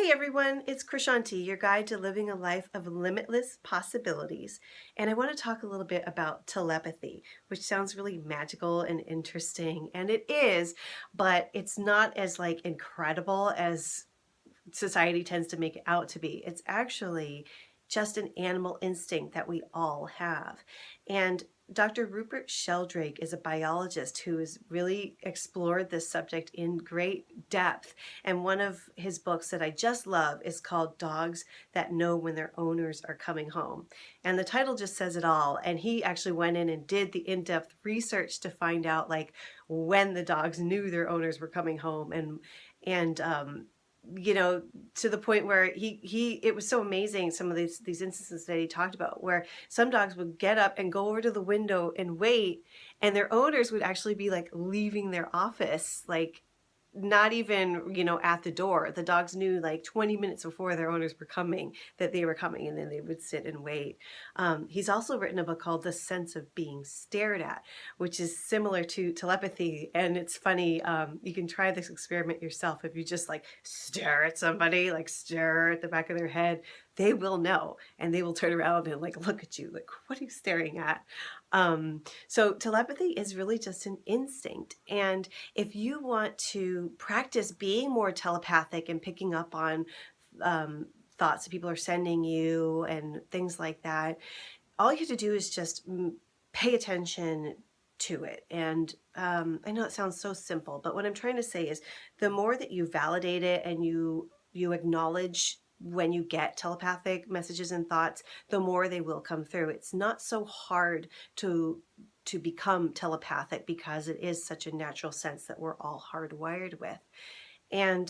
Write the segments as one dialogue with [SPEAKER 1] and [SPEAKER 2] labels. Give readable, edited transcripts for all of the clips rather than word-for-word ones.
[SPEAKER 1] Hi everyone, it's Krishanti, your guide to living a life of limitless possibilities. And I want to talk a little bit about telepathy, which sounds really magical and interesting, and it is, but it's not as incredible as society tends to make it out to be. It's actually just an animal instinct that we all have. And Dr. Rupert Sheldrake is a biologist who has really explored this subject in great depth. And one of his books that I just love is called Dogs That Know When Their Owners Are Coming Home. And the title just says it all. And he actually went in and did the in-depth research to find out when the dogs knew their owners were coming home and you know, to the point where it was so amazing, some of these instances that he talked about, where some dogs would get up and go over to the window and wait, and their owners would actually be leaving their office, not even, at the door. The dogs knew 20 minutes before their owners were coming that they were coming, and then they would sit and wait. He's also written a book called The Sense of Being Stared At, which is similar to telepathy. And it's funny, you can try this experiment yourself. If you just stare at somebody, stare at the back of their head, they will know, and they will turn around and look at you what are you staring at? So telepathy is really just an instinct. And if you want to practice being more telepathic and picking up on thoughts that people are sending you and things like that, all you have to do is just pay attention to it. And I know it sounds so simple, but what I'm trying to say is the more that you validate it and you acknowledge when you get telepathic messages and thoughts, the more they will come through. It's not so hard to become telepathic because it is such a natural sense that we're all hardwired with. And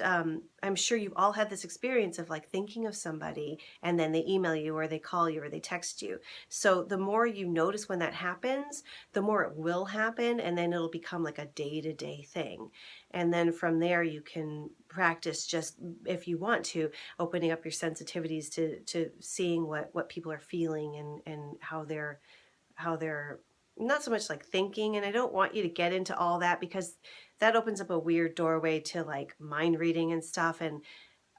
[SPEAKER 1] I'm sure you've all had this experience of thinking of somebody and then they email you or they call you or they text you. So the more you notice when that happens, the more it will happen, and then it'll become a day-to-day thing. And then from there you can practice, just if you want to, opening up your sensitivities to seeing what people are feeling and how they're not so much thinking. And I don't want you to get into all that because that opens up a weird doorway to mind reading and stuff. And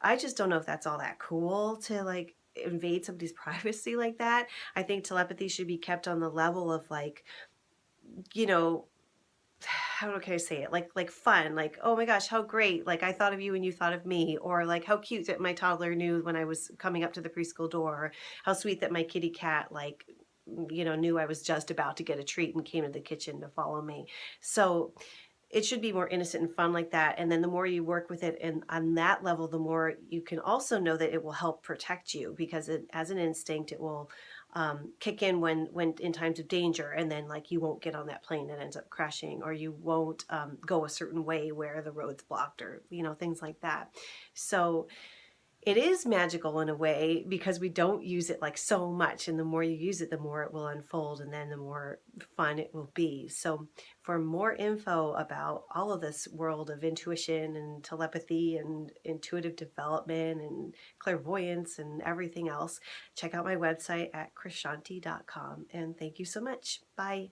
[SPEAKER 1] I just don't know if that's all that cool to invade somebody's privacy like that. I think telepathy should be kept on the level of you know, how can I say it? Fun, oh my gosh, how great. I thought of you and you thought of me. Or how cute that my toddler knew when I was coming up to the preschool door. How sweet that my kitty cat knew I was just about to get a treat and came to the kitchen to follow me. So it should be more innocent and fun like that. And then the more you work with it and on that level, the more you can also know that it will help protect you, because as an instinct, it will kick in when in times of danger. And then you won't get on that plane that ends up crashing, or you won't go a certain way where the road's blocked, or things like that. So it is magical in a way because we don't use it so much, and the more you use it, the more it will unfold, and then the more fun it will be. So for more info about all of this world of intuition and telepathy and intuitive development and clairvoyance and everything else, check out my website at krishanti.com. And thank you so much. Bye.